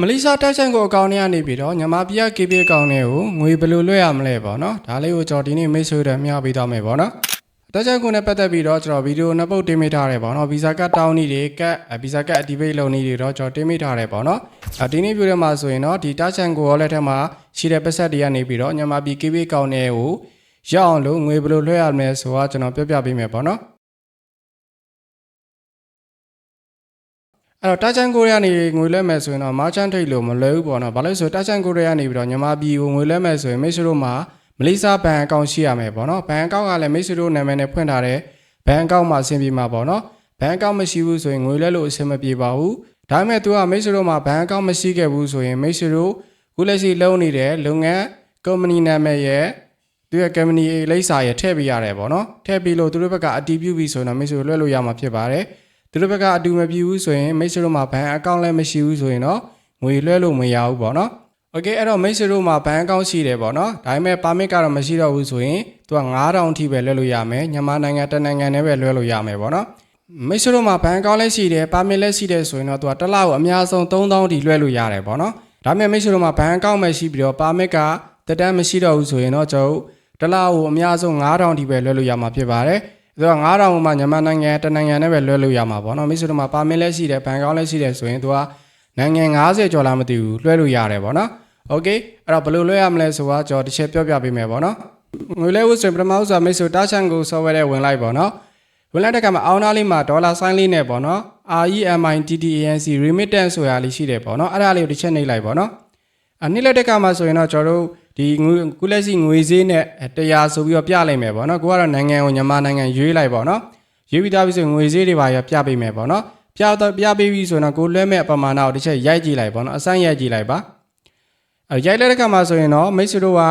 မလေးရှားတိုက်ဆိုင်ကိုအကောင့်ထဲကနေပြီးတော့မြန်မာပြည်က KB အကောင့်ထဲကိုငွေဘယ်လိုလွှဲရမလဲပေါ့နော်ဒါလေးကိုကျွန်တော်ဒီနေ့မိတ်ဆွေတွေမျှပေးသွားမယ်ပေါ့နော်တိုက်ဆိုင်ကိုနဲ့ပတ်သက်ပြီးတော့ကျွန်တော်ဗီဒီယိုနှစ်ပုတ်တင်မိထားတယ်ပေါ့နော်ဗီဇာကတ်တောင်းနည်းတွေကတ်ဗီဇာကတ် activate လုပ်နည်းတွေတော့ကျွန်တော်တင်မိထားတယ်ပေါ့နော်ဒီနေ့ video မှာဆိုရင်တော့ဒီတိုက်ဆိုင်ကိုရောလက်ထက်မှာရှိတဲ့ပတ်သက်တွေကနေပြီးတော့မြန်မာပြည် KB အကောင့်ထဲကိုရောက်အောင်လို့ငွေဘယ်လိုလွှဲရမလဲဆိုတာကျွန်တော်ပြပေးမယ်ပေါ့နော်အဲ့တော့တာချန်ကိုရီးယားနေငွေလဲမယ်ဆိုရင်တော့ merchant trade လို့မလွယ်ဘူးပေါ့နော်။ဘာလို့လဲဆိုတော့တာချန်ကိုရီးယားနေပြီးတော့မြန်မာပြည်ကိုငွေလဲမယ်ဆိုရင်မိတ်ဆွေတို့မှာမလေးရှားဘဏ်အကောင့်ရှိရမယ်ပေါ့နော်။ဘဏ်အကောင့်ကလည်းမိတ်ဆွေတို့နာမည်နဲ့ဖွင့်ထားတဲ့ဘဏ်အကောင့်မှာအဆင်ပြေမှာပေါ့နော်။ဘဏ်အကောင့်မရှိဘူးဆိုရင်ငွေလဲလို့အဆင်မပြေပါဘူး။ဒါပေမဲ့သူကမိတ်ဆွေတို့မှာဘဏ်အကောင့်မရှိခဲ့ဘူးဆိုရင်မိတ်ဆွေတို့ခုလက်ရှိလုံးနေတဲ့လုပ်ငန်း company နာမည်ရဲ့သူရဲ့ company လိပ်စာရဲ့ထည့်ပေးရတယ်ပေါ့နော်။ထည့်ပြီးလို့သူတို့ဘက်ကအတည်ပြုပြီးဆိုရင်တော့မိတ်ဆွေတို့လွှဲလို့ရမှာဖြစ်ပါတယ်။သူတို့ဘက်ကအတူမပြေဘူးဆိုရင်မိတ်ဆွေတို့မှာဘဏ်အကောင့်လည်းမရှိဘူးဆိုရင်တော့ငွေလွှဲလို့မရဘူးပေါ့နော်။ Okay အဲ့တော့မိတ်ဆွေတို့မှာဘဏ်အကောင့်ရှိတယ်ပေါ့နော်။ဒါပေမဲ့ permit ကတော့မရှိတော့ဘူးဆိုရင်သူက9000အထိပဲလွှဲလို့ရမယ်။မြန်မာနိုင်ငံတစ်နိုင်ငံနဲ့ပဲလွှဲလို့ရမယ်ပေါ့နော်။မိတ်ဆွေတို့မှာဘဏ်အကောင့်လည်းရှိတယ် permit လည်းရှိတယ်ဆိုရင်တော့သူကတစ်လကိုအများဆုံး3000အထိလွှဲလို့ရတယ်ပေါ့နော်။ဒါပေမဲ့မိတ်ဆွေတို့မှာဘဏ်အကောင့်မရှိပြီးတော့ permit ကတက်တန်းမရှိတော့ဘူးဆိုရင်တော့ကျွန်တော်တစ်လကိုအများဆုံး9000အထိပဲလွှဲလို့ရမှာဖြစ်ပါတယ်။ဒါက9000မှာမြန်မာနိုင်ငံတစ်နိုင်ငံနဲ့ပဲလွှဲလို့ရမှာပေါ့နော်မိတ်ဆွေတို့မှာပါမစ်လည်းရှိတယ်ဘဏ်ကောင်းလည်းရှိတယ်ဆိုရင်သူကနိုင်ငံ90ကျော်လာမသိဘူးလွှဲလို့ရတယ်ပေါ့နော်โอเคအဲ့တော့ဘယ်လိုလွှဲရမလဲဆိုတာကျွန်တော်တစ်ချက်ပြောပြပေးမယ်ပေါ့နော်ငွေလဲဖို့ဆိုရင်ပထမဦးစွာမိတ်ဆွေတာချန်ကို software နဲ့ဝင်လိုက်ပေါ့နော်ဝင်လိုက်တဲ့အခါမှာအောင်းသားလေးမှာဒေါ်လာဆိုင်းလေးနဲ့ပေါ့နော် REMITTANC remittance ဆိုတာလေးရှိတယ်ပေါ့နော်အဲ့ဒါလေးကိုတစ်ချက်နှိပ်လိုက်ပေါ့နော်နှိပ်လိုက်တဲ့အခါမှာဆိုရင်တော့ကျွန်တော်တို့ဒီကုလက်စီငွေဈေးနဲ့100ဆိုပြီးတော့ပြလိုက်မယ်ပေါ့နော်ကိုကတော့နိုင်ငံကိုမြန်မာနိုင်ငံရွေးလိုက်ပေါ့နော်ရွေးပြီးသားပြီဆိုရင်ငွေဈေးတွေပါရပြပေးမယ်ပေါ့နော်ပြပေးပြီဆိုတော့ကိုလွှဲမဲ့ပမာဏကိုတစ်ချက်ရိုက်ကြည့်လိုက်ပေါ့နော်အစမ်းရိုက်ကြည့်လိုက်ပါရိုက်လိုက်တဲ့ခါမှာဆိုရင်တော့မိတ်ဆွေတို့က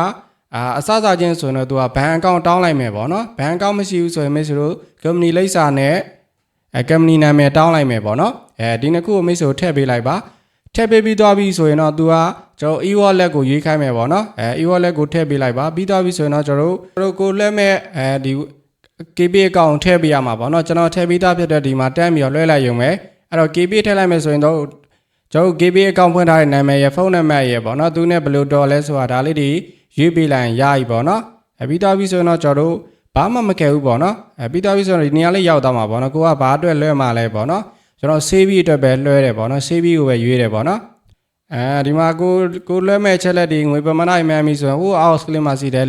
အစစချင်းဆိုရင်တော့သူကဘဏ်အကောင့်တောင်းလိုက်မယ်ပေါ့နော်ဘဏ်အကောင့်မရှိဘူးဆိုရင်မိတ်ဆွေတို့ company လိပ်စာနဲ့company နာမည်တောင်းလိုက်မယ်ပေါ့နော်ဒီနှစ်ခုကိုမိတ်ဆွေတို့ထည့်ပေးလိုက်ပါထည့်ပေးပြီးသွားပြီဆိုရင်တော့သူကကျွန်တော် e-wallet ကိုရွေးခိုင်းမယ်ပေါ့နော်e-wallet ကိုထည့်ပေးလိုက်ပါပြီးသွားပြီဆိုရင်တော့ကျွန်တော်ကိုလွှဲမဲ့ဒီ KB အကောင့်ထည့်ပေးရမှာပေါ့နော်ကျွန်တော်ထည့်ပေးသားဖြစ်တဲ့ဒီမှာတန်းပြီးတော့လွှဲလိုက်ရုံပဲအဲ့တော့ KB ထည့်လိုက်မယ်ဆိုရင်တော့ကျွန်တော် KB အကောင့်ဖွင့်ထားတဲ့နာမည်ရယ်ဖုန်းနံပါတ်ရယ်ပေါ့နော်သူနဲ့ဘယ်လိုတော်လဲဆိုတာဒါလေးတွေရွေးပေးလိုက်ရင်ရပြီပေါ့နော်ပြီးသွားပြီဆိုရင်တော့ကျွန်တော်ဘာမှမခဲဘူးပေါ့နော်ပြီးသွားပြီဆိုတော့ဒီနေရာလေးရောက်သွားမှာပေါ့နော်ကိုကဘာအတွက်လွှဲမှာလဲပေါ့နော်ကျွန်တော် save အတွက်ပဲလွှဲတယ်ပေါ့နော် save ကိုပဲရွေးတယ်ပေါ့နော်ဒီမှာကိုလွှဲမဲ့ချက်လက်ဒီငွေပမာဏမှန်ပြီဆိုရင်ဟိုအောက်ကလေးမှာစီတယ်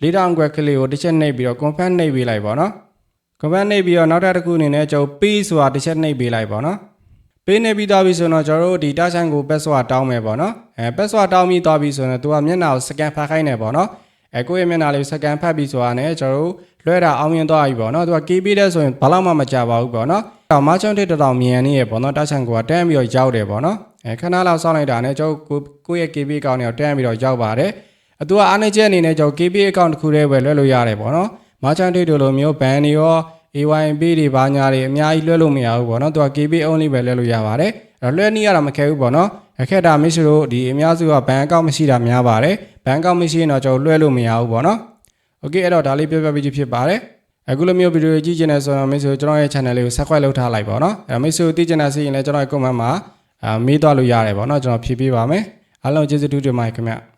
4000ခွက်ကလေးကိုတစ်ချက်နှိပ်ပြီးတော့ confirm နှိပ်ပေးလိုက်ပေါ့နော် confirm နှိပ်ပြီးတော့နောက်တစ်ခုအနေနဲ့ကျွန်တော် pay ဆိုတာတစ်ချက်နှိပ်ပေးလိုက်ပေါ့နော် pay နှိပ်ပြီးသွားပြီဆိုတော့ကျွန်တော်တို့ဒီ touch and go password တောင်းမယ်ပေါ့နော်password တောင်းပြီးသွားပြီဆိုရင်သူကမျက်နှာကို scan ဖတ်ခိုင်းတယ်ပေါ့နော်ကိုယ့်ရဲ့မျက်နှာလေး scan ဖတ်ပြီးဆိုတာနဲ့ကျွန်တော်တို့လွှဲတာအောင်မြင်သွားပြီပေါ့နော်သူက KB တဲ့ဆိုရင်ဘာလို့မှမကြပါဘူးပေါ့နော်merchant trade တောင်မြန်နေရပေါ့နော် touch and go ကတန်းပြီးတော့ရောက်တယ်ပေါ့နော်ခဏလောက်စောင့်လိုက်တာနဲ့ကျွန်တော်ကိုယ့်ရဲ့ KB အကောင့်နဲ့တန်းပြီးတော့ရောက်ပါတယ်သူကအားနေချက်အနေနဲ့ကျွန်တော် KB အကောင့်တစ်ခုတည်းပဲလွှဲလို့ရတယ်ပေါ့နော် merchant trade လိုမျိုးဘန်တွေရော AYB တွေဘာညာတွေအများကြီးလွှဲလို့မရဘူးပေါ့နော်သူက KB only ပဲလွှဲလို့ရပါတယ်အဲ့တော့လွှဲနည်းရတာမခဲဘူးပေါ့နော်အခက်တာမိတ်ဆွေတို့ဒီအများစုကဘန်အကောင့်မရှိတာများပါတယ်ဘန်အကောင့်မရှိရင်တော့ကျွန်တော်လွှဲလို့မရဘူးပေါ့နော်โอเคအဲ့တော့ဒါလေးပြပြပြီးဖြစ်ပါတယ်အခုလိုမျိုးဗီဒီယိုကြည့်ချင်တယ်ဆိုတော့မိတ်ဆွေကျွန်တော်ရဲ့ channel လေးကို subscribe လုပ်ထားလိုက်ပေါ့နော်အဲ့မိတ်ဆွေသိချင်တာရှိရင်လည်းကျွန်တော်ရဲ့ comment မှာမေးသွားလို့ရတယ်ပေါ့နော်ကျွန်တော်ဖြေပေးပါမယ်အားလုံးကျေးဇူးတင်ပါတယ်ခင်ဗျ